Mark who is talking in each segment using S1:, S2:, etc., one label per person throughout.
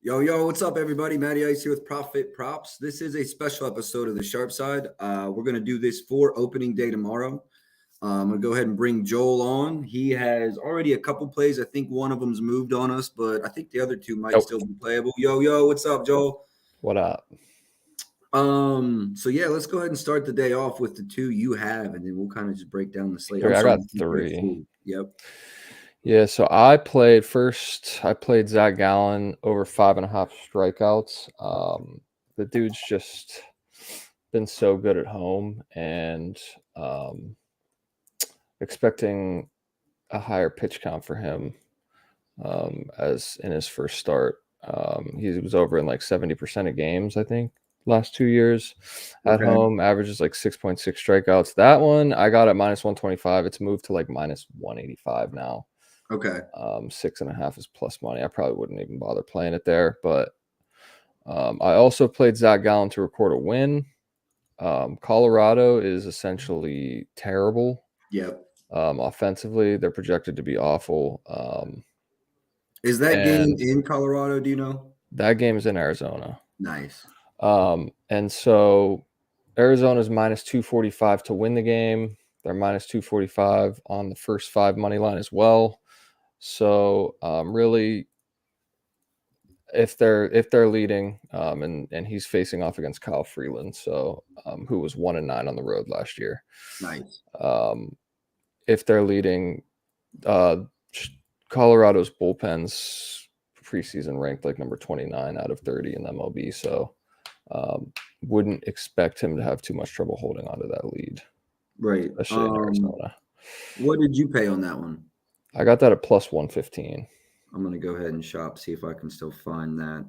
S1: Yo, what's up, everybody? Matty Ice here with Profit Props. This is a special episode of the Sharp Side. We're going to do this for opening day tomorrow. I'm going to go ahead and bring Joel on. He has already a couple plays. I think one of them's moved on us, but I think the other two might still be playable. Yo, what's up, Joel?
S2: What up?
S1: So let's go ahead and start the day off with the two you have, and then we'll kind of just break down the slate.
S2: I got three.
S1: Yep.
S2: Yeah, so I played Zach Gallen over 5.5 strikeouts. The dude's just been so good at home, and expecting a higher pitch count for him as in his first start. He was over in like 70% of games, I think, last 2 years at home. Averages like 6.6 strikeouts. That one I got at -125. It's moved to like -185 now.
S1: Okay.
S2: 6.5 is plus money. I probably wouldn't even bother playing it there. But I also played Zach Gallen to record a win. Colorado is essentially terrible.
S1: Yep.
S2: Offensively, they're projected to be awful.
S1: Is that game in Colorado? Do you know?
S2: That game is in Arizona.
S1: Nice.
S2: And so Arizona's -245 to win the game. They're -245 on the first 5 money line as well. So really, if they're leading, and he's facing off against Kyle Freeland, so who was 1-9 on the road last year.
S1: Nice.
S2: If they're leading, Colorado's bullpen's preseason ranked like number 29 out of 30 in MLB, so wouldn't expect him to have too much trouble holding onto that lead.
S1: Right.
S2: Especially in Arizona.
S1: What did you pay on that one?
S2: I got that at +115.
S1: I'm going to go ahead and shop, see if I can still find that.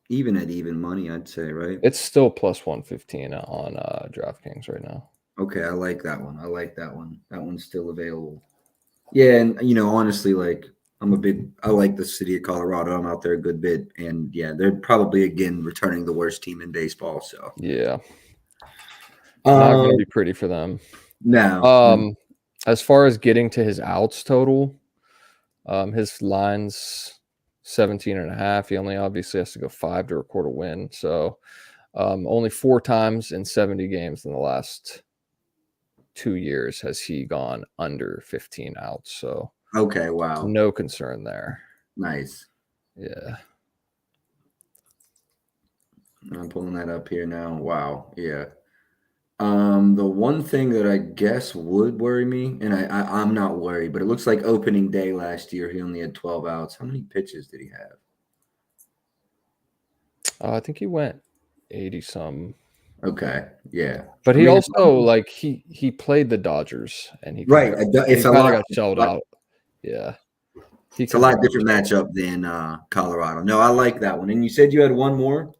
S1: Even at even money, I'd say, right?
S2: It's still +115 on DraftKings right now.
S1: Okay, I like that one. That one's still available. Yeah, and, honestly, like, I like the city of Colorado. I'm out there a good bit. And, yeah, they're probably, again, returning the worst team in baseball, so.
S2: Yeah. Not going to be pretty for them.
S1: No.
S2: As far as getting to his outs total, his line's 17.5. He only obviously has to go 5 to record a win. So only 4 times in 70 games in the last 2 years has he gone under 15 outs. So
S1: okay, wow.
S2: No concern there.
S1: Nice.
S2: Yeah.
S1: I'm pulling that up here now. Wow. Yeah. The one thing that I guess would worry me, and I'm not worried, but it looks like opening day last year, he only had 12 outs. How many pitches did he have?
S2: I think he went 80-some.
S1: Okay, yeah.
S2: But he also, he played the Dodgers, and he kind of got shelled out. Yeah.
S1: It's a lot different matchup than Colorado. No, I like that one. And you said you had one more?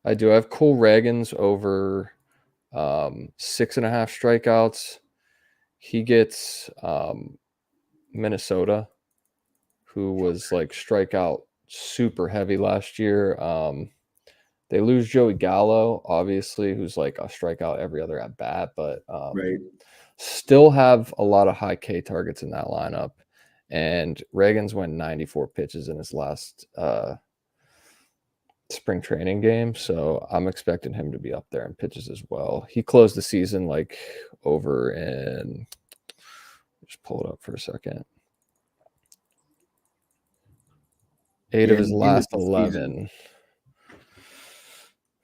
S2: I do. I have Cole Ragans over 6.5 strikeouts. He gets Minnesota, who was like strikeout super heavy last year. They lose Joey Gallo, obviously, who's like a strikeout every other at bat, but still have a lot of high K targets in that lineup. And Ragans went 94 pitches in his last spring training game, so I'm expecting him to be up there in pitches as well. He closed the season like over in, just pull it up for a second, 8 of his last 11.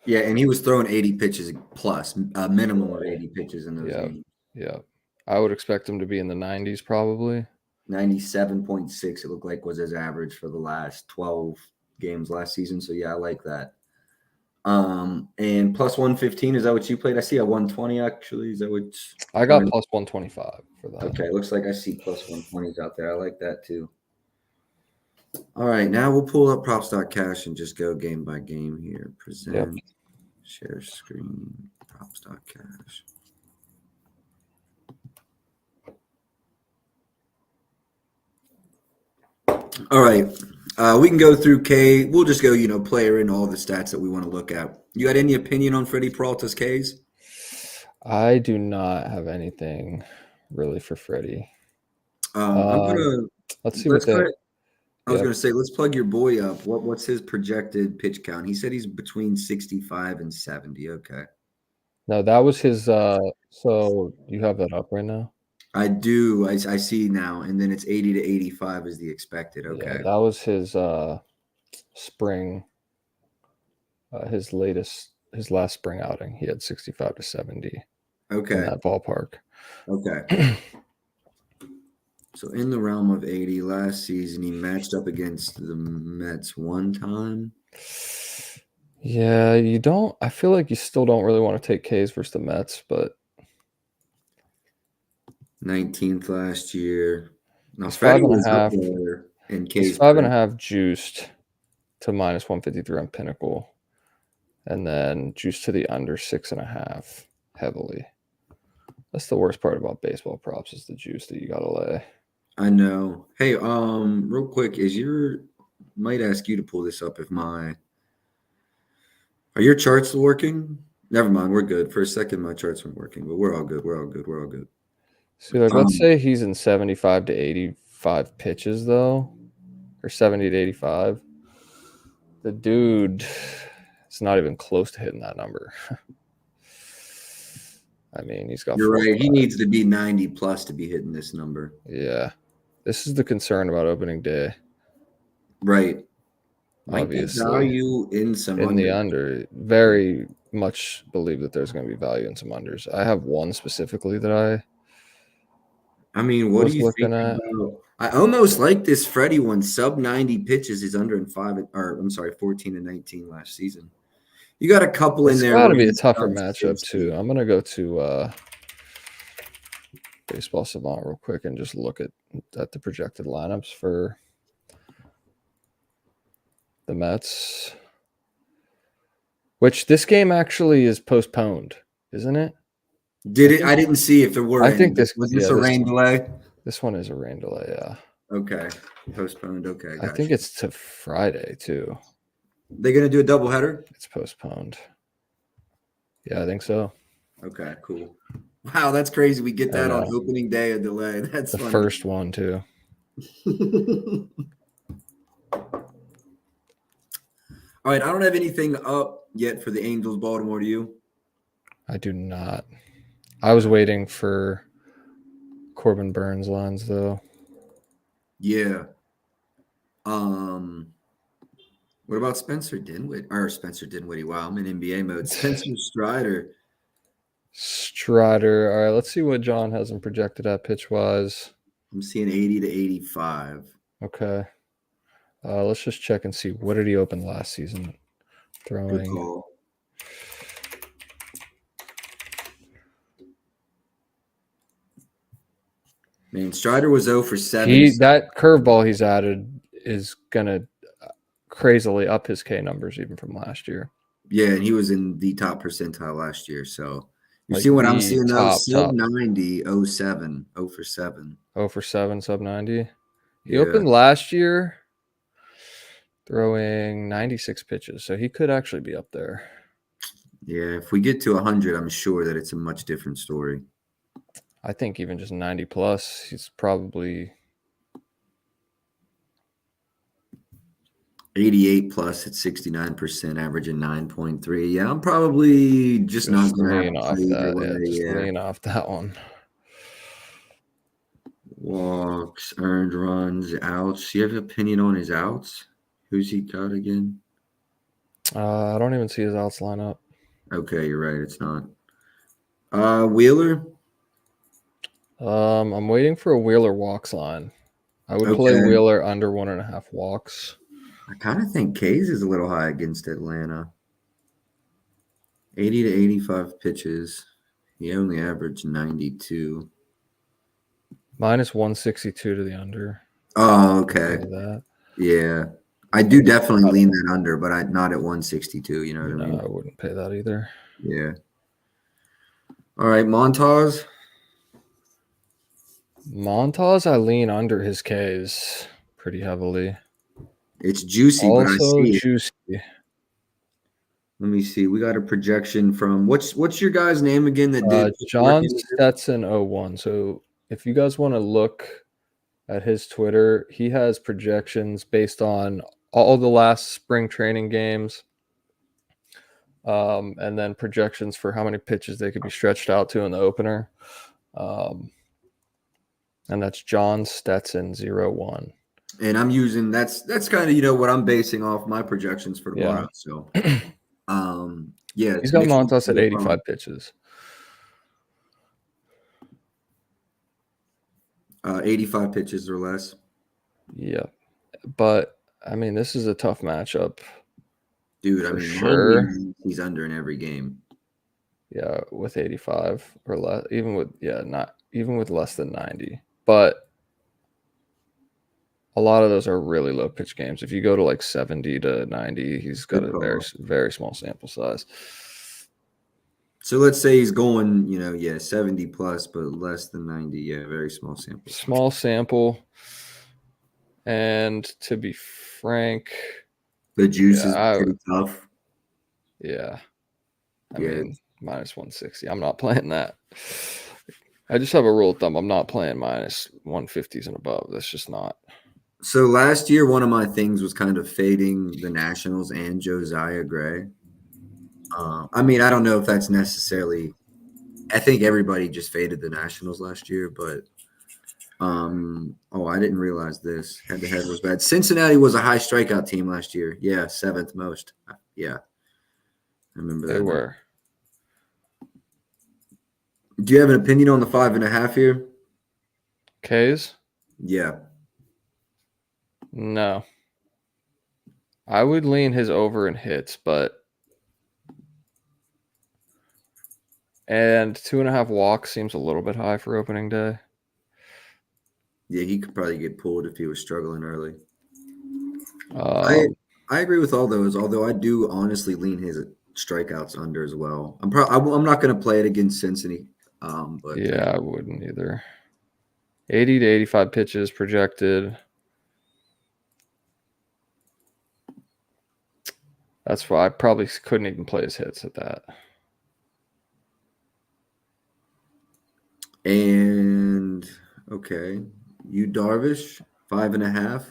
S1: Yeah, and he was throwing 80 pitches plus, a minimum of 80 pitches in those games.
S2: Yeah, I would expect him to be in the 90s probably.
S1: 97.6 it looked like was his average for the last 12 games last season. So yeah, I like that. And +115, is that what you played? I see a 120 actually. Is that what
S2: I got +125 for that?
S1: Okay, looks like I see +120s out there. I like that too. All right, now we'll pull up props.cash and just go game by game here. Present, share screen, props.cash. All right. We can go through K. We'll just go, player and all the stats that we want to look at. You got any opinion on Freddie Peralta's Ks?
S2: I do not have anything really for Freddie.
S1: I'm gonna
S2: let's see what
S1: I was
S2: Yep.
S1: gonna say, let's plug your boy up. What's his projected pitch count? He said he's between 65 and 70. Okay.
S2: No, that was his. So you have that up right now?
S1: I do. I see now. And then it's 80 to 85 is the expected.
S2: Yeah,
S1: Okay.
S2: that was his spring. His last spring outing. He had 65 to 70 in
S1: Okay.
S2: that ballpark.
S1: Okay. So in the realm of 80 last season, he matched up against the Mets one time.
S2: Yeah, you don't. I feel like you still don't really want to take K's versus the Mets, but
S1: 19th last year. Now,
S2: he's
S1: Freddie
S2: five and
S1: was
S2: a
S1: up
S2: half.
S1: there in
S2: He's
S1: K's.
S2: 5.5 juiced to minus 153 on Pinnacle, and then juiced to the under 6.5 heavily. That's the worst part about baseball props is the juice that you gotta lay.
S1: I know. Hey, real quick, might ask you to pull this up if are your charts working? Never mind, we're good. For a second, my charts weren't working, but we're all good. We're all good. We're all good.
S2: See, like, let's say he's in 75 to 85 pitches, though, or 70 to 85. The dude is not even close to hitting that number. I mean, he's got.
S1: You're right. He needs to be 90 plus to be hitting this number.
S2: Yeah. This is the concern about opening day.
S1: Right. Might be
S2: Obviously.
S1: value in some
S2: in the
S1: unders.
S2: under. Very much believe that there's going to be value in some unders. I have one specifically that
S1: I mean, what
S2: was
S1: do you
S2: looking
S1: think
S2: at.
S1: about? I almost like this Freddie one. Sub 90 pitches is under in 14 and 19 last season. You got a couple in
S2: It's
S1: there.
S2: got to
S1: where
S2: be a
S1: he's
S2: tougher
S1: sub
S2: matchup
S1: 60.
S2: too. I'm going to go to Baseball Savant real quick and just look at the projected lineups for the Mets. Which this game actually is postponed, isn't it?
S1: Did it? I didn't see if there were.
S2: I
S1: any.
S2: think this
S1: Was this a rain delay?
S2: This one is a rain delay, yeah.
S1: Okay, postponed. Okay,
S2: I think it's to Friday too.
S1: They're gonna do a doubleheader.
S2: It's postponed. Yeah, I think so.
S1: Okay, cool. Wow, that's crazy. We get that on opening day, a delay. That's
S2: the
S1: funny.
S2: First one too.
S1: All right, I don't have anything up yet for the Angels. Baltimore, do you?
S2: I do not. I was waiting for Corbin Burns lines though.
S1: Yeah. What about Spencer Dinwiddie? Wow, I'm in NBA mode. Spencer Strider.
S2: All right, let's see what John has him projected at pitch wise.
S1: I'm seeing 80 to 85.
S2: Okay. Let's just check and see what did he open last season throwing.
S1: Good call. Man, Strider was 0 for 7.
S2: That curveball he's added is gonna crazily up his K numbers even from last year.
S1: Yeah, and he was in the top percentile last year. So you
S2: like
S1: see what I'm seeing though?
S2: Sub
S1: 90, 07, 0 for 7.
S2: 0 for 7, sub 90. He
S1: Yeah.
S2: opened last year throwing 96 pitches, so he could actually be up there.
S1: Yeah, if we get to 100, I'm sure that it's a much different story.
S2: I think even just 90 plus, he's probably
S1: 88 plus at 69%, averaging 9.3. Yeah, I'm probably just not going to
S2: lean off that. Yeah, lean off that one.
S1: Walks, earned runs, outs. Do you have an opinion on his outs? Who's he got again?
S2: I don't even see his outs line up.
S1: Okay, you're right. It's not. Wheeler?
S2: I'm waiting for a Wheeler walks line. I would play Wheeler under 1.5 walks.
S1: I kind of think K's is a little high against Atlanta. 80 to 85 pitches. He only averaged 92.
S2: Minus 162 to the under.
S1: Oh, okay. Yeah. I do definitely lean that under, but not at 162. You know what I mean?
S2: I wouldn't pay that either.
S1: Yeah. All right, Montas.
S2: I lean under his Ks pretty heavily.
S1: It's juicy,
S2: also
S1: but I see
S2: juicy.
S1: Let me see. We got a projection from what's your guy's name again? That did
S2: John Stetson 01. So if you guys want to look at his Twitter, he has projections based on all the last spring training games, and then projections for how many pitches they could be stretched out to in the opener. And that's John Stetson 01.
S1: And I'm using that's kind of what I'm basing off my projections for tomorrow.
S2: Yeah.
S1: So yeah,
S2: He's coming on to us at 85 pitches.
S1: 85 pitches or less.
S2: Yeah. But I mean, this is a tough matchup.
S1: Dude, I mean, sure. He's under in every game.
S2: Yeah, with 85 or less, even with less than 90. But a lot of those are really low pitch games. If you go to like 70 to 90, he's got a very, very small sample size.
S1: So let's say he's going, 70 plus, but less than 90. Yeah, very small sample.
S2: Small sample. And to be frank,
S1: the juice is pretty tough.
S2: Yeah. I mean, minus 160. I'm not playing that. I just have a rule of thumb. I'm not playing minus 150s and above. That's just not.
S1: So last year, one of my things was kind of fading the Nationals and Josiah Gray. I mean, I don't know if that's necessarily – I think everybody just faded the Nationals last year, but I didn't realize this. Head-to-head was bad. Cincinnati was a high strikeout team last year. Yeah, 7th most. Yeah. I remember that.
S2: They were.
S1: Do you have an opinion on the 5.5 here?
S2: K's?
S1: Yeah.
S2: No. I would lean his over in hits, and 2.5 walks seems a little bit high for opening day.
S1: Yeah, he could probably get pulled if he was struggling early. I agree with all those, although I do honestly lean his strikeouts under as well. I'm not going to play it against Cincinnati. But
S2: yeah, I wouldn't either. 80 to 85 pitches projected. That's why I probably couldn't even play his hits at that.
S1: And okay, Yu Darvish 5.5,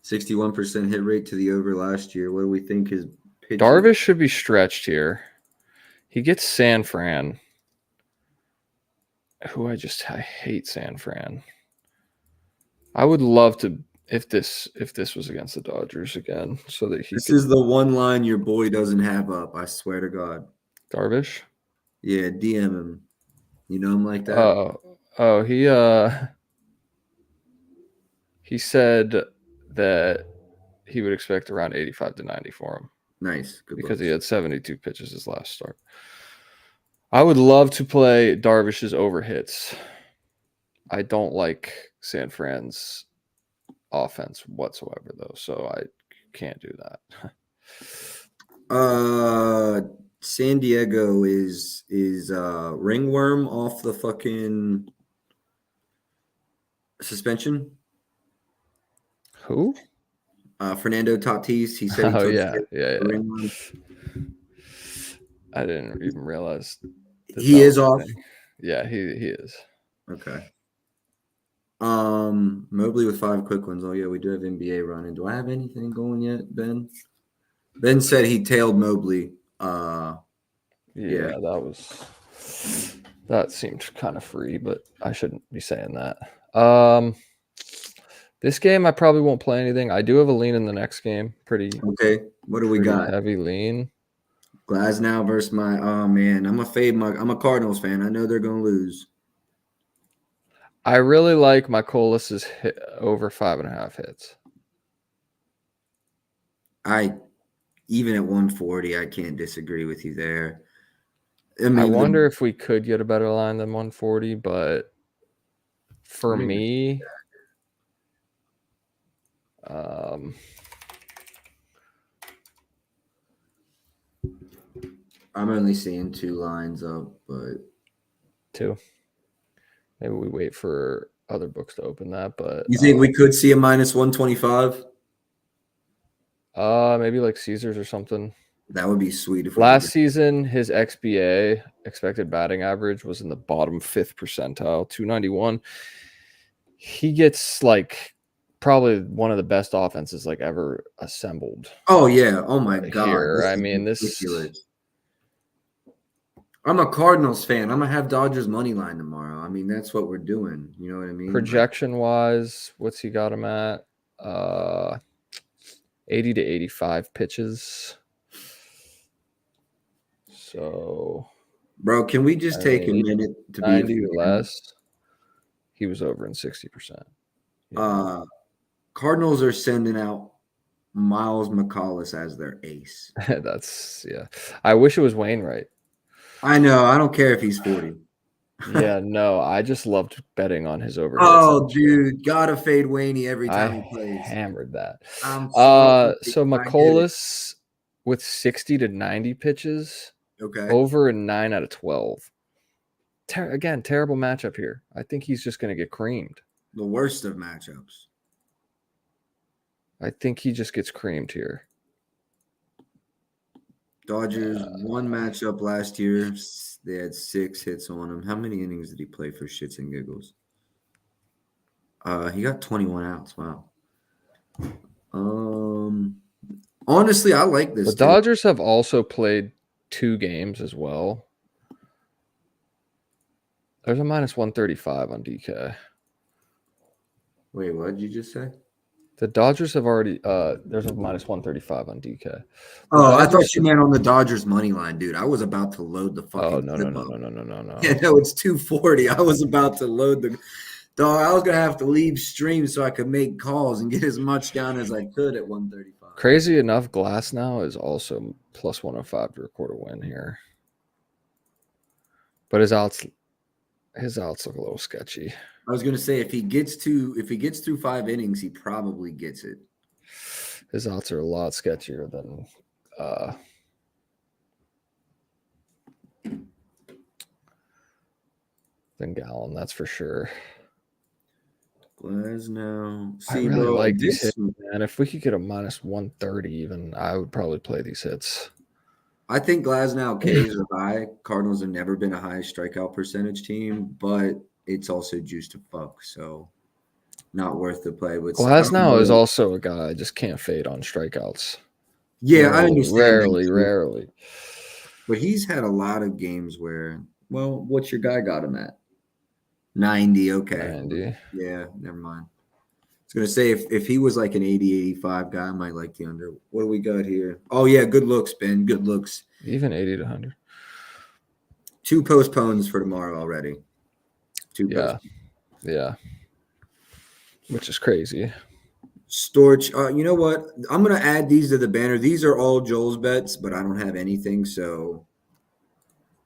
S1: 61% hit rate to the over last year. What do we think his pitch?
S2: Darvish should be stretched here. He gets San Fran. I hate San Fran. I would love to if this was against the Dodgers again, so that
S1: This is the one line your boy doesn't have up. I swear to God.
S2: Darvish?
S1: Yeah, DM him. You know him like that?
S2: He said that he would expect around 85 to 90 for him.
S1: Nice.
S2: Good because he had 72 pitches his last start. I would love to play Darvish's over hits. I don't like San Fran's offense whatsoever, though, so I can't do
S1: that. San Diego is ringworm off the fucking suspension.
S2: Who?
S1: Fernando Tatis. He said
S2: he took ringworm. I didn't even realize
S1: he is off.
S2: Yeah, he is.
S1: Okay. Mobley with 5 quick ones. Oh yeah, we do have NBA running. Do I have anything going yet, Ben? Ben said he tailed Mobley.
S2: That seemed kind of free, but I shouldn't be saying that. This game I probably won't play anything. I do have a lean in the next game. Pretty
S1: okay. What do we got?
S2: Heavy lean.
S1: Glasnow versus my man. I'm a Cardinals fan. I know they're gonna lose.
S2: I really like Mykolas's hit over 5.5 hits.
S1: Even at 140, I can't disagree with you there.
S2: I wonder if we could get a better line than 140, but for me, I'm
S1: only seeing 2 lines up, but
S2: 2. Maybe we wait for other books to open that, but
S1: you think we could see a minus 125?
S2: Maybe like Caesars or something.
S1: That would be sweet. If
S2: last season, his XBA, expected batting average, was in the bottom 5th percentile, 291. he gets like probably one of the best offenses like ever assembled
S1: Oh yeah. Oh my God.
S2: here.
S1: This
S2: I
S1: is
S2: mean,
S1: ridiculous. I'm a Cardinals fan. I'm gonna have Dodgers money line tomorrow. I mean, that's what we're doing. You know what I mean?
S2: projection wise, what's he got him at? 80 to 85 pitches. So,
S1: Bro, can we just
S2: I
S1: take a
S2: mean,
S1: minute to be a
S2: 90 or
S1: fan?
S2: less. He was over in 60%.
S1: Cardinals are sending out Miles McCullis as their ace.
S2: That's I wish it was Wainwright.
S1: I know. I don't care if he's 40.
S2: Yeah, no, I just loved betting on his overhits.
S1: Oh, dude, gotta fade Waney every time he
S2: I
S1: plays.
S2: hammered that.
S1: I'm sorry.
S2: So
S1: I get it.
S2: McCollus with 60 to 90 pitches,
S1: Okay.
S2: over a 9 out of 12. Again, terrible matchup here. I think he's just going to get creamed.
S1: The worst of matchups.
S2: I think he just gets creamed here.
S1: Dodgers one matchup last year. They had 6 hits on him. How many innings did he play for shits and giggles? He got 21 outs. Wow. Honestly, I like this.
S2: The Dodgers have also played 2 games as well. There's a minus 135 on DK.
S1: Wait, what did you just say?
S2: The Dodgers have already there's a minus 135 on DK.
S1: I thought you meant on the Dodgers money line, dude. I was about to load the fucking.
S2: Oh, no.
S1: Yeah, no, it's 240. I was about to load the dog. I was gonna have to leave stream so I could make calls and get as much down as I could at 135.
S2: Crazy enough, Glass now is also plus 105 to record a win here. But his outs look a little sketchy.
S1: I was gonna say if he gets through 5 innings, he probably gets it.
S2: His outs are a lot sketchier than Gallon, that's for sure.
S1: Glasnow.
S2: I really like these hits, man. If we could get a minus 130 even, I would probably play these hits.
S1: I think Glasnow K's are high. Cardinals have never been a high strikeout percentage team, but it's also juiced to fuck, so not worth the play. But
S2: Glasnow is also a guy I just can't fade on strikeouts.
S1: Yeah, I understand.
S2: Rarely.
S1: But he's had a lot of games where, well, what's your guy got him at? 90. Okay.
S2: 90.
S1: Yeah, never mind. I was going to say if he was like an 80, 85 guy, I might like the under. What do we got here? Oh, yeah, good looks, Ben. Good looks.
S2: Even 80 to 100.
S1: 2 postpones for tomorrow already. 2 postpones.
S2: Yeah. Which is crazy.
S1: Storch, you know what? I'm going to add these to the banner. These are all Joel's bets, but I don't have anything, so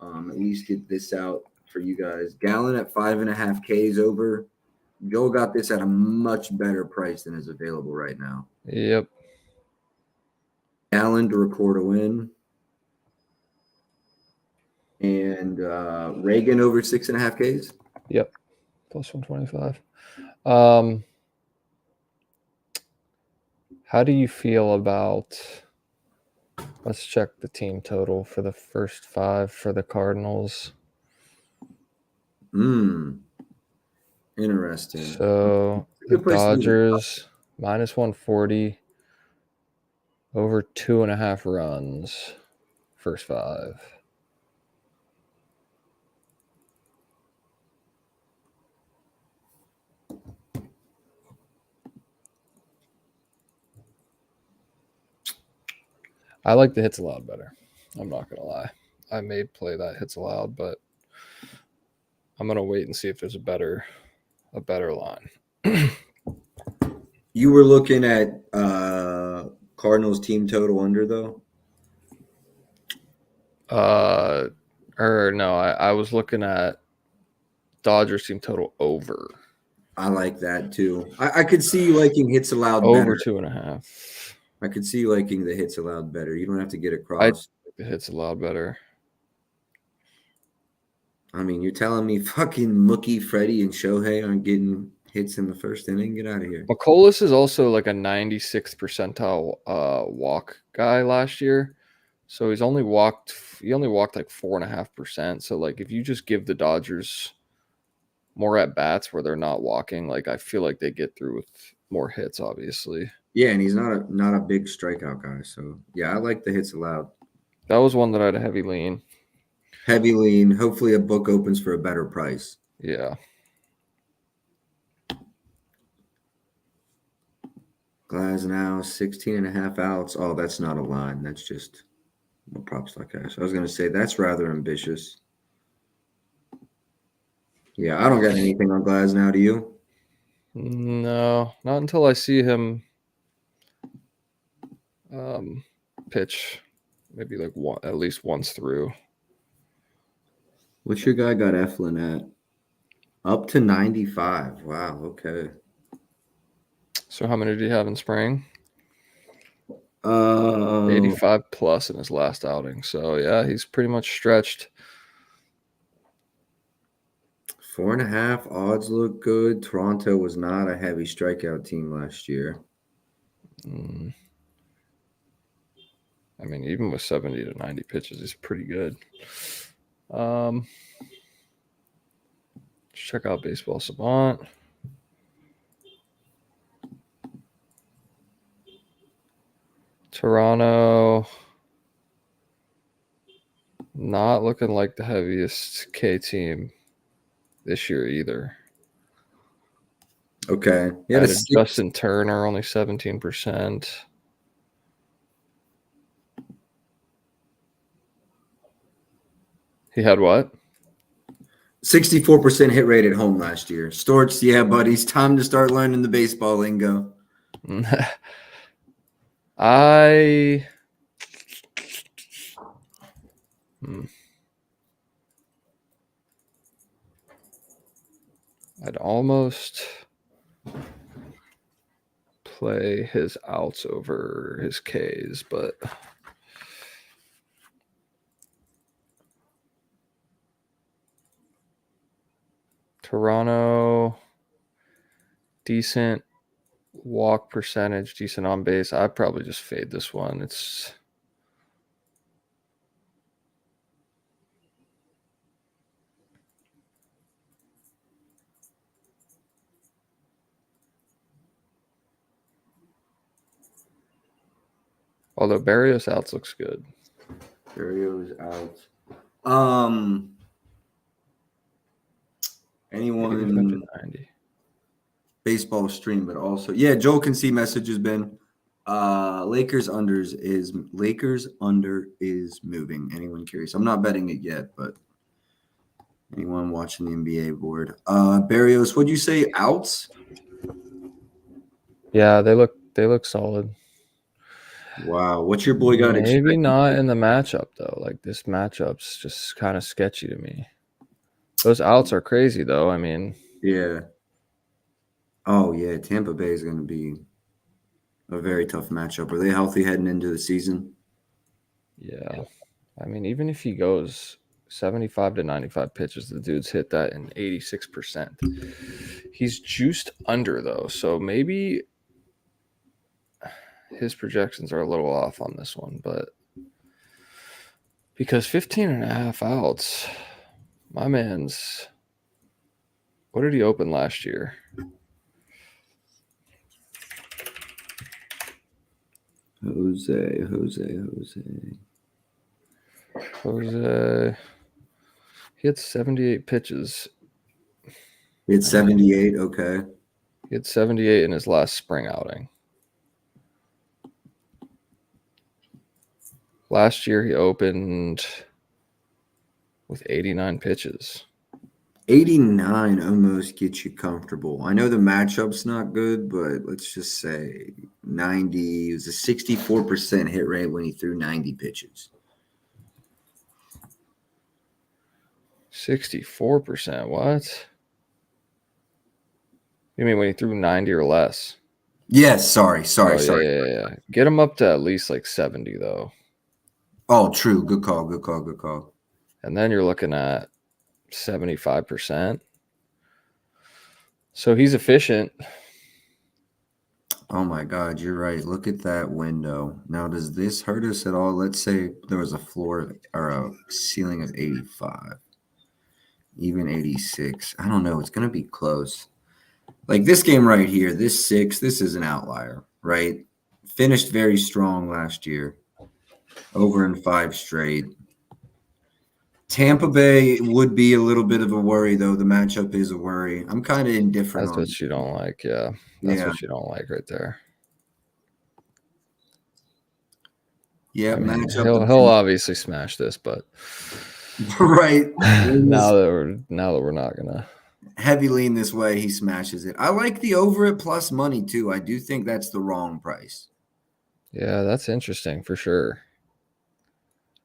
S1: at least get this out for you guys. Gallon at 5.5 Ks over. Joel got this at a much better price than is available right now.
S2: Yep.
S1: Gallon to record a win. And Reagan over 6.5 Ks.
S2: Yep. Plus 125. How do you feel about, let's check the team total for the first 5 for the Cardinals.
S1: Interesting.
S2: So the Dodgers minus 140, over 2.5 runs, first 5. I like the hits allowed better. I'm not going to lie. I may play that hits allowed, but I'm going to wait and see if there's a better line.
S1: You were looking at Cardinals team total under, though?
S2: No, I was looking at Dodgers team total over.
S1: I like that, too. I could see you liking hits allowed
S2: over
S1: better.
S2: 2.5.
S1: I could see you liking the hits allowed better. You don't have to get across.
S2: I like the hits allowed better.
S1: I mean, you're telling me fucking Mookie, Freddie, and Shohei aren't getting hits in the first inning? Get out of here.
S2: McCollus is also like a 96th percentile walk guy last year. So he only walked like 4.5%. So like if you just give the Dodgers more at bats where they're not walking, like I feel like they get through with more hits, obviously.
S1: Yeah, and he's not a big strikeout guy. So yeah, I like the hits allowed.
S2: That was one that I had a heavy lean.
S1: Heavy lean. Hopefully a book opens for a better price.
S2: Yeah.
S1: Glasnow, 16.5 outs. Oh, that's not a line. That's just a prop stock cash. I was going to say that's rather ambitious. Yeah, I don't got anything on Glasnow. Do you?
S2: No, not until I see him pitch maybe like at least once through.
S1: What's your guy got Eflin at? Up to 95. Wow. Okay.
S2: So how many did he have in spring?
S1: 85
S2: 85 plus in his last outing. So yeah, he's pretty much stretched.
S1: 4.5 odds look good. Toronto was not a heavy strikeout team last year.
S2: I mean, even with 70 to 90 pitches, he's pretty good. Check out Baseball Savant. Toronto, not looking like the heaviest K team this year either.
S1: Okay.
S2: Yeah, Justin Turner, only 17%. He had what?
S1: 64% hit rate at home last year. Storch, yeah, buddy, it's time to start learning the baseball lingo.
S2: I'd almost play his outs over his Ks, but Toronto, decent walk percentage, decent on base. I'd probably just fade this one. It's although Barrios outs looks good.
S1: Barrios out. Anyone baseball stream, but also Joel can see messages. Ben, Lakers under is moving. Anyone curious? I'm not betting it yet, but anyone watching the NBA board? Barrios, what'd you say? Outs?
S2: Yeah, they look solid.
S1: Wow, what's your boy got?
S2: Maybe not in the matchup though. Like this matchup's just kind of sketchy to me. Those outs are crazy though. I mean,
S1: yeah. Oh yeah, Tampa Bay is going to be a very tough matchup. Are they healthy heading into the season?
S2: Yeah. I mean, even if he goes 75 to 95 pitches, the dude's hit that in 86%. He's juiced under though, so maybe his projections are a little off on this one, but because 15.5 outs, my man's, what did he open last year?
S1: Jose.
S2: He had 78 pitches.
S1: He had 78. Okay.
S2: He had 78 in his last spring outing. Last year, he opened with 89 pitches.
S1: 89 almost gets you comfortable. I know the matchup's not good, but let's just say 90. It was a 64% hit rate when he threw 90 pitches.
S2: 64%? What? You mean when he threw 90 or less?
S1: Yes, sorry.
S2: Yeah. Get him up to at least like 70, though.
S1: Oh, true. Good call.
S2: And then you're looking at 75%. So he's efficient.
S1: Oh my God, you're right. Look at that window. Now, does this hurt us at all? Let's say there was a floor or a ceiling of 85. Even 86. I don't know. It's going to be close. Like this game right here, this 6, this is an outlier, right? Finished very strong last year. Over in 5 straight. Tampa Bay would be a little bit of a worry, though. The matchup is a worry. I'm kind of indifferent
S2: That's
S1: on
S2: what you don't like. Yeah. That's
S1: Yeah.
S2: what you don't like right there.
S1: Yeah,
S2: I mean,
S1: matchup.
S2: he'll obviously smash this, but
S1: Right.
S2: now that we're not gonna.
S1: Heavy lean this way, he smashes it. I like the over at plus money too. I do think that's the wrong price.
S2: Yeah, that's interesting for sure.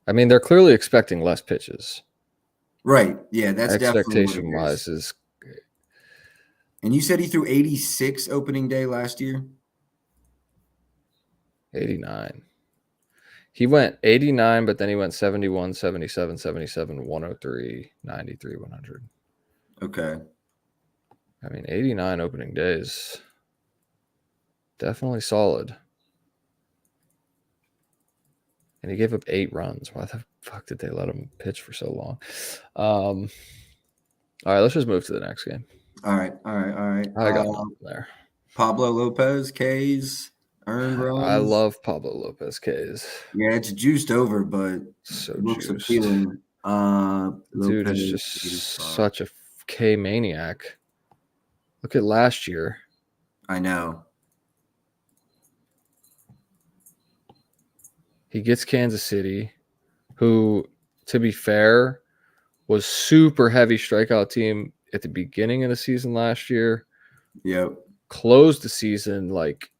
S2: I mean, they're clearly expecting less pitches.
S1: Right. Yeah, that's definitely what it
S2: Expectation wise is.
S1: And you said he threw 86 opening day last year?
S2: 89. He went 89, but then he went 71, 77, 77, 103, 93, 100.
S1: Okay.
S2: I mean, 89 opening days. Definitely solid. And he gave up 8 runs. Why the fuck did they let him pitch for so long? All right, let's just move to the next game.
S1: All right.
S2: I got nothing there.
S1: Pablo Lopez, K's, earned runs.
S2: I love Pablo Lopez K's.
S1: Yeah, it's juiced over, but
S2: So
S1: looks
S2: juiced.
S1: appealing.
S2: Dude is just such a K maniac. Look at last year.
S1: I know.
S2: He gets Kansas City, who, to be fair, was super heavy strikeout team at the beginning of the season last year.
S1: Yep.
S2: Closed the season like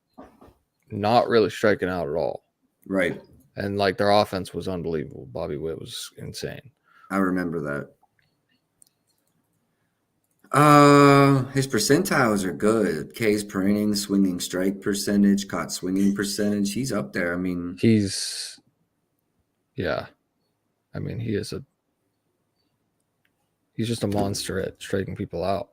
S2: not really striking out at all.
S1: Right.
S2: And like their offense was unbelievable. Bobby Witt was insane.
S1: I remember that. His percentiles are good. K's per inning, swinging strike percentage, caught swinging percentage. He's up there. I mean,
S2: he's just a monster at striking people out.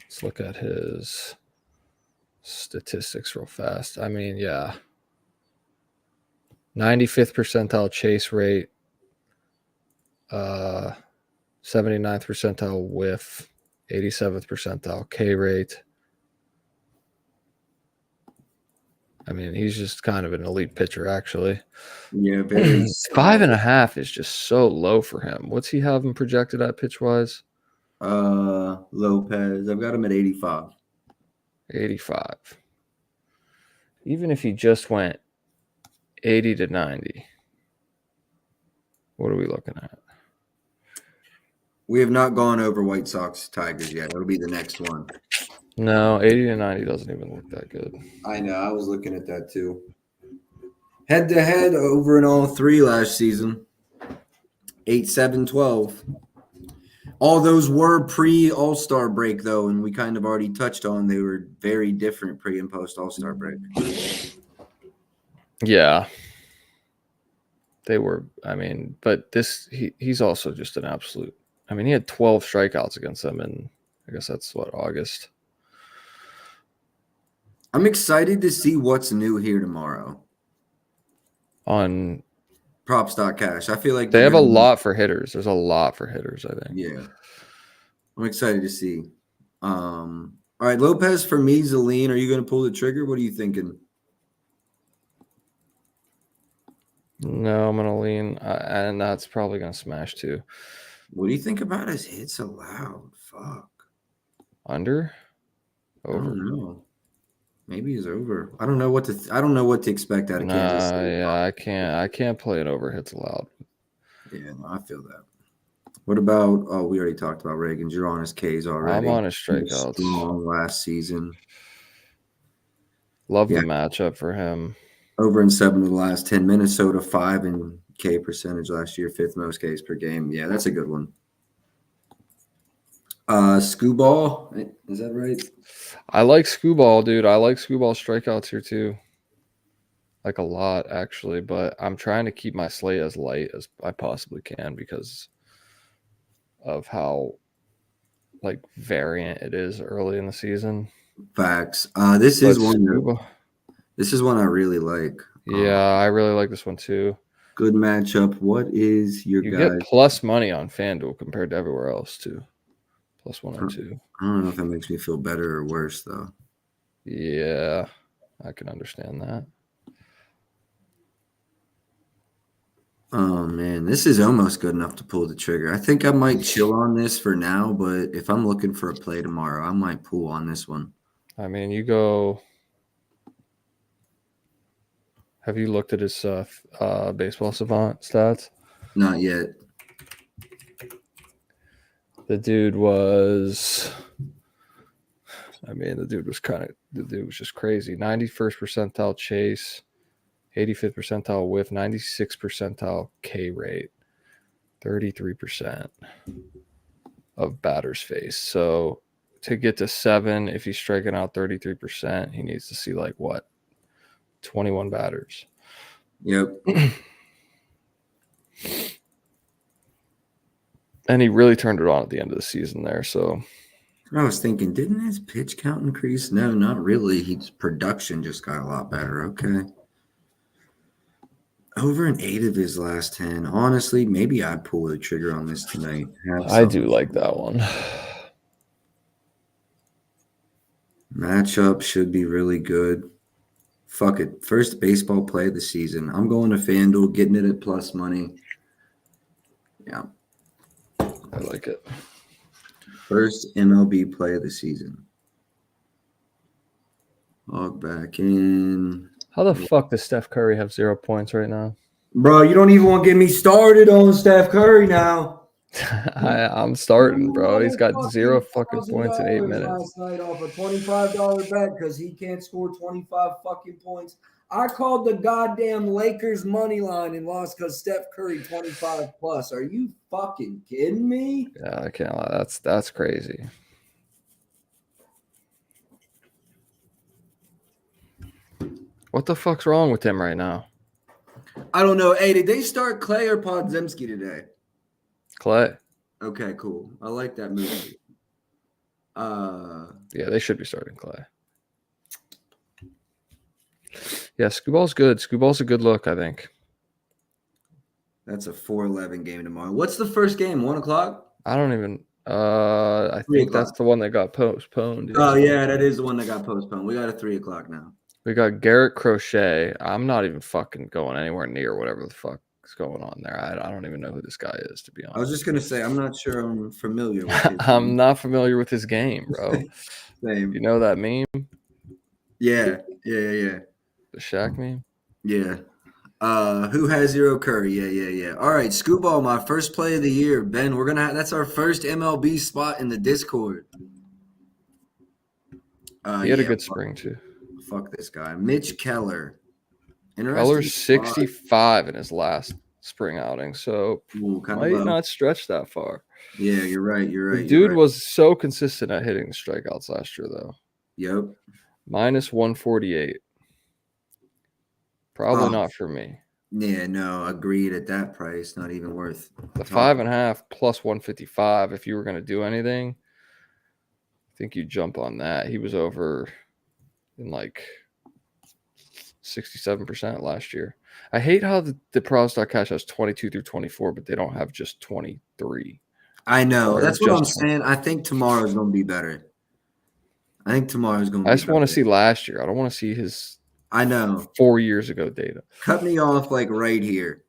S2: Let's look at his statistics real fast. I mean, yeah. 95th percentile chase rate, 79th percentile whiff, 87th percentile K rate. I mean, he's just kind of an elite pitcher, actually.
S1: Yeah,
S2: 5.5 is just so low for him. What's he having projected at pitch wise?
S1: Lopez. I've got him at 85.
S2: 85. Even if he just went 80 to 90, what are we looking at?
S1: We have not gone over White Sox Tigers yet. It'll be the next one.
S2: No, 80 to 90 doesn't even look that good.
S1: I know. I was looking at that too. Head to head over in all 3 last season. 8, 7, 12. All those were pre-All-Star break, though, and we kind of already touched on they were very different pre- and post-All-Star break.
S2: Yeah. They were, I mean, but he's also just an absolute. I mean, he had 12 strikeouts against them in, I guess that's what, August.
S1: I'm excited to see what's new here tomorrow.
S2: On
S1: props.cash. I feel like
S2: they have a lot for hitters. There's a lot for hitters, I think.
S1: Yeah. I'm excited to see. All right, Lopez for me, Zaleen. Are you going to pull the trigger? What are you thinking?
S2: No, I'm going to lean, and that's probably going to smash too.
S1: What do you think about his hits allowed? Fuck.
S2: Under? Over?
S1: I don't know. Maybe he's over. I don't know what to expect out of Kansas City.
S2: Yeah, I can't play it over hits allowed.
S1: Yeah, no, I feel that. What about? Oh, we already talked about Reagan. You're on his K's already.
S2: I'm on his strikeouts.
S1: Strong last season.
S2: Love the matchup for him.
S1: Over in 7 of the last 10. Minnesota 5 in K percentage last year, 5th most Ks per game. Yeah, that's a good one. Scooball, is that right?
S2: I like Scooball, dude. I like Scooball strikeouts here too. Like a lot, actually, but I'm trying to keep my slate as light as I possibly can because of how like variant it is early in the season.
S1: Facts. This is one I really like.
S2: Yeah, I really like this one too.
S1: Good matchup. What is your
S2: You
S1: guys?
S2: get plus money on FanDuel compared to everywhere else too. Plus 102.
S1: I don't know if that makes me feel better or worse though.
S2: Yeah, I can understand that.
S1: Oh man, this is almost good enough to pull the trigger. I think I might chill on this for now, but if I'm looking for a play tomorrow, I might pull on this one.
S2: I mean, you go. Have you looked at his baseball savant stats?
S1: Not yet.
S2: The dude was just crazy. 91st percentile chase, 85th percentile whiff, 96th percentile K rate, 33% of batter's face. So to get to 7, if he's striking out 33%, he needs to see 21 batters.
S1: Yep.
S2: And he really turned it on at the end of the season there. So
S1: I was thinking, didn't his pitch count increase? No, not really. His production just got a lot better. Okay. Over an 8 of his last 10. Honestly, maybe I'd pull the trigger on this tonight.
S2: I do like that one.
S1: Matchup should be really good. Fuck it. First baseball play of the season. I'm going to FanDuel, getting it at plus money. Yeah.
S2: I like it.
S1: First MLB play of the season. Log back in.
S2: How the fuck does Steph Curry have 0 points right now?
S1: Bro, you don't even want to get me started on Steph Curry now.
S2: I'm starting, bro. He's got 0 fucking points in 8 minutes.
S1: Last night off a $25 bet because he can't score 25 fucking points. I called the goddamn Lakers money line and lost because Steph Curry 25 plus. Are you fucking kidding me?
S2: Yeah, I can't lie. That's crazy. What the fuck's wrong with him right now?
S1: I don't know. Hey, did they start Clay or Podziemski today?
S2: Clay.
S1: Okay, cool. I like that movie.
S2: Yeah, they should be starting Clay. Yeah, Scooball's good. Scooball's a good look, I think.
S1: That's a 4-11 game tomorrow. What's the first game? 1 o'clock?
S2: I don't even. I think that's the one that got postponed.
S1: Oh yeah, that is the one that got postponed. We got a 3 o'clock now.
S2: We got Garrett Crochet. I'm not even fucking going anywhere near whatever the fuck is going on there. I don't even know who this guy is, to be honest.
S1: I was just gonna say I'm not sure I'm familiar with his
S2: I'm not familiar with his game, bro.
S1: Same.
S2: You know that meme?
S1: Yeah.
S2: The Shaq meme?
S1: Yeah. Who has 0 Curry? Yeah. All right, Scooball, my first play of the year. Ben, that's our first MLB spot in the Discord.
S2: He had a good spring too.
S1: Fuck this guy. Mitch Keller.
S2: Keller's 65 in his last spring outing, so might not stretch that far.
S1: Yeah, you're right.
S2: The dude was so consistent at hitting strikeouts last year, though.
S1: Yep.
S2: Minus 148. Probably not for me.
S1: Yeah, no, agreed at that price. Not even worth
S2: the 5.5 plus 155. If you were going to do anything, I think you jump on that. He was over in 67% last year. I hate how the Pros.cash has 22 through 24, but they don't have just 23.
S1: I know. That's what I'm saying. I think tomorrow's going to be better. I just
S2: want to see last year. I don't want to see his 4 years ago data.
S1: Cut me off right here.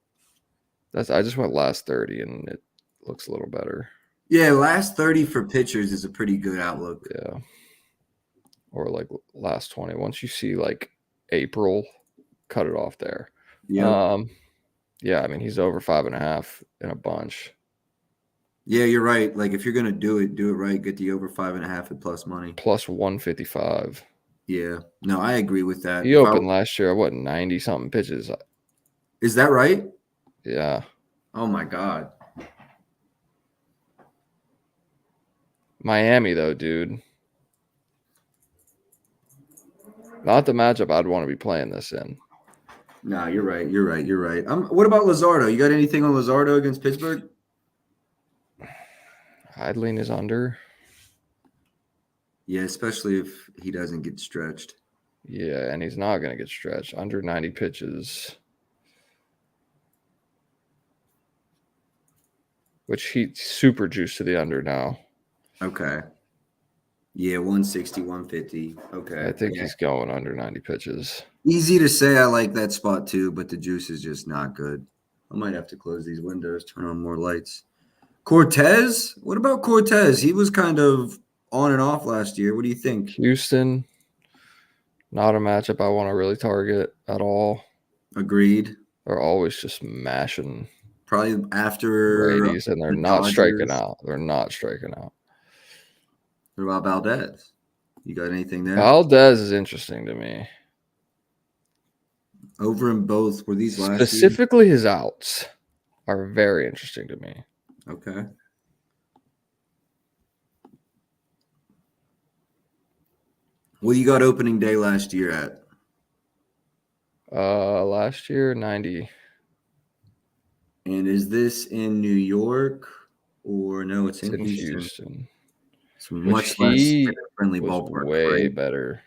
S2: I just went last 30 and it looks a little better.
S1: Yeah, last 30 for pitchers is a pretty good outlook.
S2: Yeah. Or last 20. Once you see April, cut it off there.
S1: Yeah.
S2: Yeah, I mean he's over 5.5 in a bunch.
S1: Yeah, you're right. If you're gonna do it right. Get the over 5.5 at plus money.
S2: Plus 155.
S1: Yeah. No, I agree with that.
S2: He opened last year at 90 something pitches.
S1: Is that right?
S2: Yeah.
S1: Oh my God.
S2: Miami though, dude. Not the matchup I'd want to be playing this in.
S1: No, you're right. What about Luzardo? You got anything on Luzardo against Pittsburgh?
S2: I'd lean his under.
S1: Yeah, especially if he doesn't get stretched.
S2: Yeah, and he's not going to get stretched. Under 90 pitches. which he's super juiced to the under now.
S1: Okay. Yeah, 160, 150. Okay.
S2: I think
S1: Yeah.
S2: he's going under 90 pitches.
S1: Easy to say I like that spot too, but the juice is just not good. I might have to close these windows, turn on more lights. Cortez? What about Cortez? He was kind of on and off last year. What do you think?
S2: Houston, not a matchup I want to really target at all.
S1: Agreed.
S2: They're always just mashing
S1: Probably after
S2: righties, and they're
S1: the
S2: not striking
S1: Dodgers.
S2: out. They're not striking out.
S1: What about Valdez? You got anything there?
S2: Valdez is interesting to me.
S1: Over in both. Were these last year?
S2: Specifically, his outs are very interesting to me.
S1: Okay. What you got opening day last year at?
S2: Last year 90.
S1: And is this in New York or no? It's in Houston. It's much less friendly
S2: was
S1: ballpark.
S2: Way
S1: right?
S2: better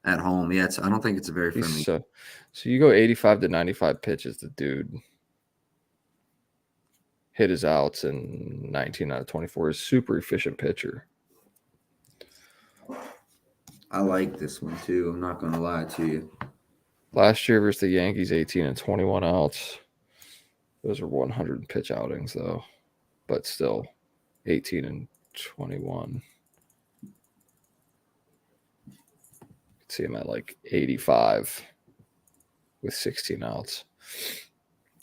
S1: At home. Yeah, I don't think it's a very friendly.
S2: So you go 85 to 95 pitches. The dude hit his outs in 19 out of 24. He's a super efficient pitcher.
S1: I like this one too. I'm not going to lie to you.
S2: Last year versus the Yankees, 18 and 21 outs. Those are 100 pitch outings, though. But still, 18 and 21. See him at like 85 with 16 outs.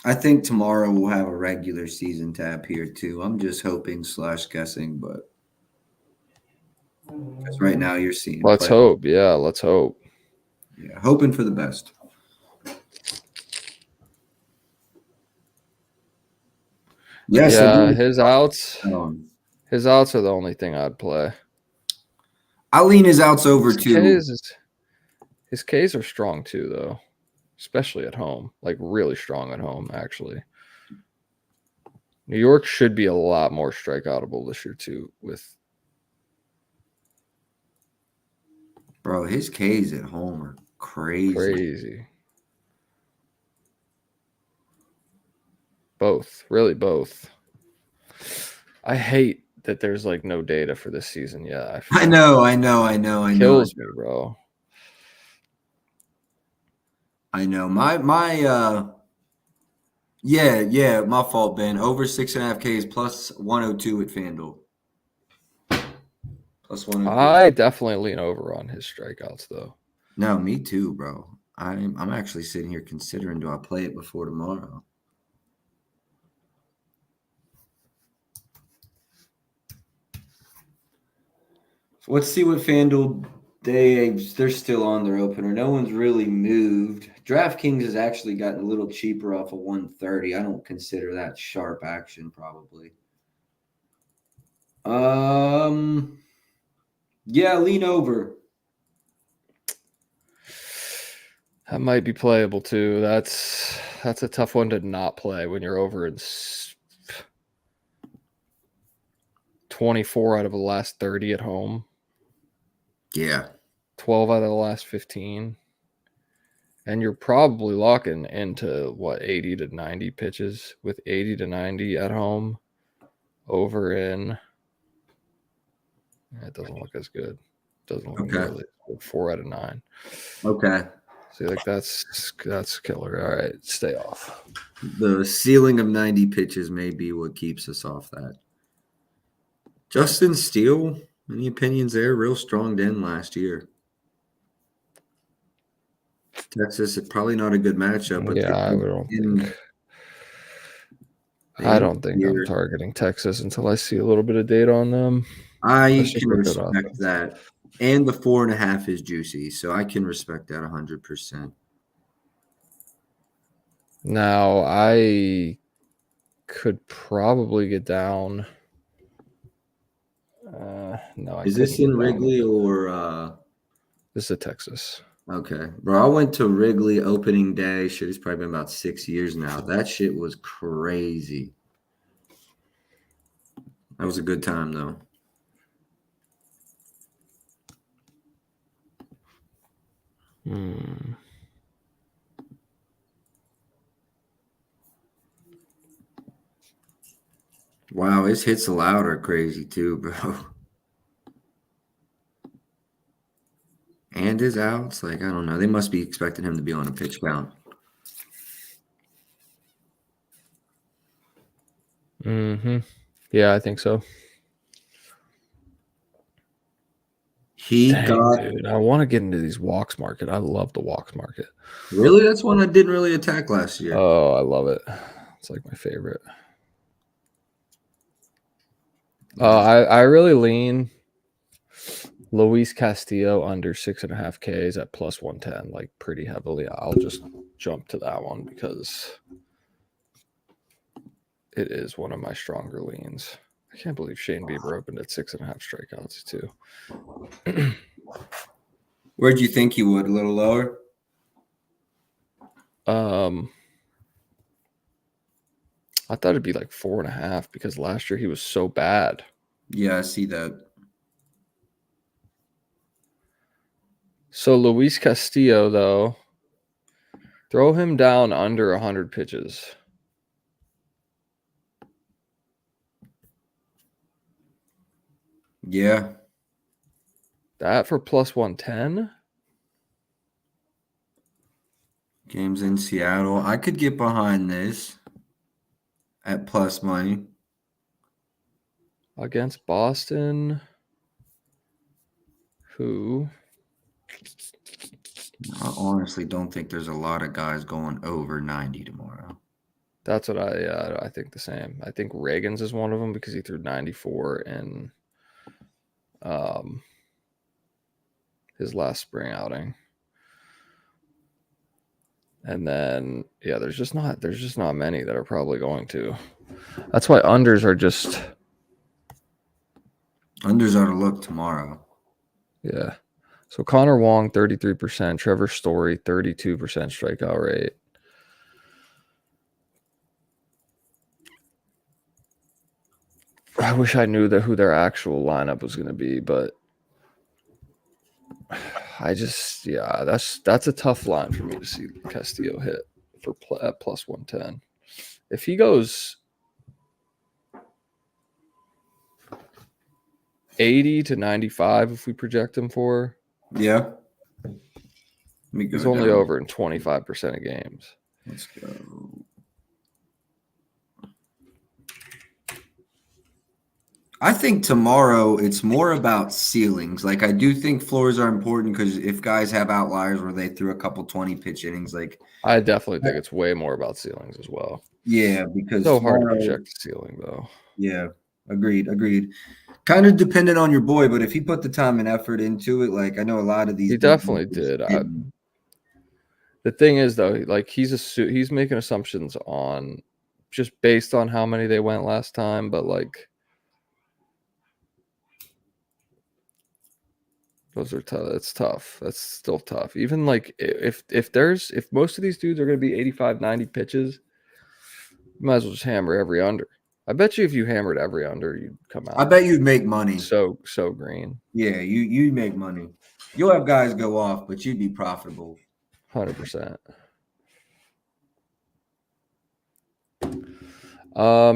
S1: I think tomorrow we'll have a regular season tab here too. I'm just hoping / guessing, but right now you're seeing.
S2: Let's hope. Yeah, let's hope.
S1: Yeah, hoping for the best.
S2: Yes, yeah, his outs. His outs are the only thing I'd play.
S1: I lean his outs over too.
S2: His Ks are strong too, though, especially at home. Like really strong at home, actually. New York should be a lot more strikeoutable this year too.
S1: Bro, his Ks at home are crazy.
S2: Both, really both. I hate that there's like no data for this season yet.
S1: I know.
S2: Kills me, bro.
S1: I know. My my fault, Ben. Over 6.5 Ks plus 102 at FanDuel. Plus 102.
S2: I definitely lean over on his strikeouts, though.
S1: No, me too, bro. I'm actually sitting here considering, do I play it before tomorrow? Let's see what FanDuel they're still on their opener. No one's really moved. DraftKings has actually gotten a little cheaper off of 130. I don't consider that sharp action, probably. Yeah, lean over.
S2: That might be playable too. That's a tough one to not play when you're over in 24 out of the last 30 at home.
S1: Yeah.
S2: 12 out of the last 15. And you're probably locking into, 80 to 90 pitches with 80 to 90 at home. Over in. It doesn't look as good. Doesn't look nearly 4 out of 9.
S1: Okay.
S2: See, like that's killer. All right, stay off.
S1: The ceiling of 90 pitches may be what keeps us off that. Justin Steele, any opinions there? Real strong den last year. Texas is probably not a good matchup, but
S2: I don't think I'm targeting Texas until I see a little bit of data on them.
S1: I can respect that. And the 4.5 is juicy, so I can respect that 100%.
S2: Now, I could probably get down. No,
S1: is this in Wrigley or
S2: this is a Texas?
S1: Okay, bro. I went to Wrigley opening day. Shit, it's probably been about 6 years now. That shit was crazy. That was a good time, though. Wow, his hits allowed are crazy too, bro. And his outs, like, I don't know. They must be expecting him to be on a pitch count.
S2: Mm-hmm. Yeah, I think so.
S1: He
S2: Dang,
S1: got
S2: dude, I want to get into these walks market. I love the walks market.
S1: really. That's one I didn't really attack last year.
S2: Oh, I love it. It's like my favorite. I really lean Luis Castillo under 6.5 Ks at plus 110, like pretty heavily. I'll just jump to that one because it is one of my stronger leans. I can't believe Shane Bieber opened at 6.5 strikeouts too.
S1: Where'd you think he would? A little lower?
S2: I thought it'd be like 4.5 because last year he was so bad.
S1: Yeah, I see that.
S2: So Luis Castillo, though, throw him down under 100 pitches.
S1: Yeah.
S2: That for plus 110?
S1: Games in Seattle. I could get behind this at plus money.
S2: Against Boston, who?
S1: I honestly don't think there's a lot of guys going over 90 tomorrow.
S2: That's what I think the same. I think Reagan's is one of them because he threw 94 in his last spring outing. And then there's just not many that are probably going to. That's why unders are just
S1: Unders are to look tomorrow.
S2: yeah. So Connor Wong 33%, Trevor Story 32% strikeout rate. I wish I knew who their actual lineup was going to be, but I just that's a tough line for me to see Castillo hit for at plus 110. If he goes 80 to 95, if we project him for,
S1: Yeah.
S2: he's only over in 25% of games.
S1: Let's go. I think tomorrow it's more about ceilings. Like, I do think floors are important because if guys have outliers where they threw a couple 20 pitch innings, like,
S2: I definitely think it's way more about ceilings as well.
S1: yeah, because
S2: so hard to project the ceiling though.
S1: Yeah, agreed. Kind of dependent on your boy, but if he put the time and effort into it, like, I know a lot of these.
S2: He definitely did. The thing is, though, like he's making assumptions on just based on how many they went last time, but like those are tough. It's tough. That's still tough. Even like if most of these dudes are going to be 85, 90 pitches, you might as well just hammer every under. I bet you if you hammered every under, you'd come out.
S1: I bet you'd make money.
S2: So green.
S1: Yeah, you'd make money. You'll have guys go off, but you'd be profitable.
S2: 100%.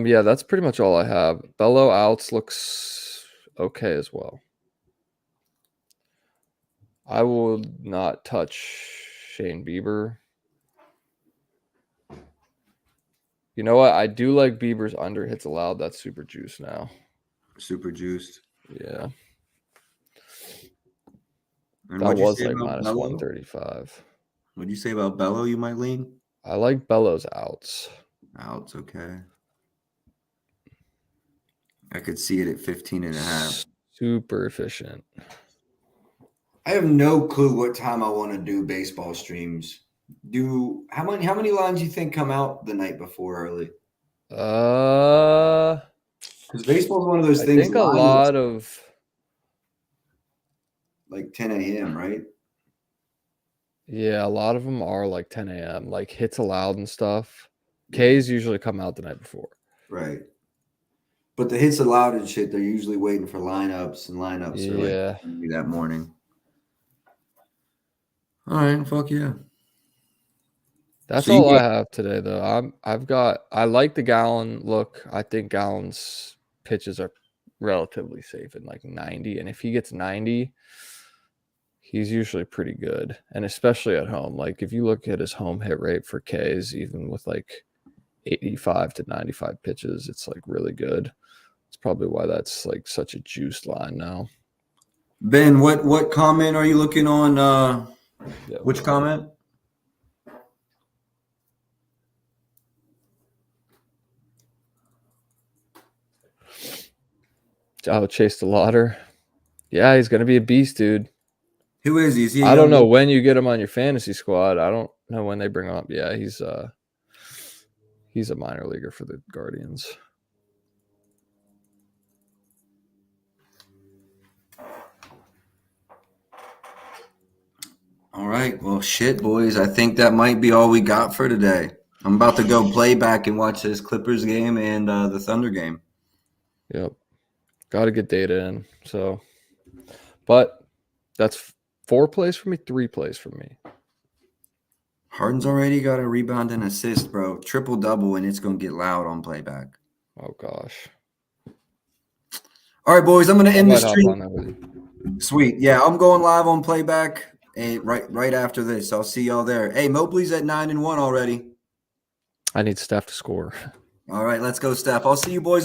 S2: Yeah, that's pretty much all I have. Bello outs looks okay as well. I will not touch Shane Bieber. You know what? I do like Bieber's under hits allowed. That's super juice now.
S1: Super juiced.
S2: Yeah.
S1: And
S2: that was like minus Bello? 135.
S1: What'd you say about Bello you might lean?
S2: I like Bello's outs.
S1: Outs, okay. I could see it at 15.5.
S2: Super efficient.
S1: I have no clue what time I want to do baseball streams. How many lines you think come out the night before early? Because baseball is one of those things.
S2: I think a lot of
S1: like 10 a.m., right?
S2: Yeah, a lot of them are like 10 a.m. Like hits allowed and stuff. Ks usually come out the night before.
S1: Right. But the hits allowed and shit, they're usually waiting for lineups are like that morning. All right, fuck yeah.
S2: That's
S1: So you
S2: all I
S1: got
S2: have today, though. I like the Gallon look. I think Gallon's pitches are relatively safe in like 90, and if he gets 90, he's usually pretty good, and especially at home. Like if you look at his home hit rate for Ks, even with like 85 to 95 pitches, it's like really good. It's probably why that's like such a juiced line now.
S1: Ben. What comment are you looking on?
S2: Yeah.
S1: Which comment?
S2: Oh, Chase the Lauder. Yeah, he's gonna be a beast, dude.
S1: Who is he? Is he a
S2: I don't
S1: young?
S2: know when you get him on your fantasy squad. I don't know when they bring him up. Yeah, he's a minor leaguer for the Guardians.
S1: All right. Well, shit, boys. I think that might be all we got for today. I'm about to go play back and watch this Clippers game and the Thunder game.
S2: Yep. Got to get data in. So, but that's 4 plays for me, 3 plays for me.
S1: Harden's already got a rebound and assist, bro. Triple double, and it's gonna get loud on playback.
S2: Oh gosh.
S1: All right, boys. I'm gonna
S2: I
S1: end the
S2: might hop
S1: stream.
S2: on that with you.
S1: Sweet. Yeah, I'm going live on playback. And right after this, I'll see y'all there. Hey, Mobley's at 9-1 already.
S2: I need Steph to score.
S1: All right, let's go, Steph. I'll see you boys.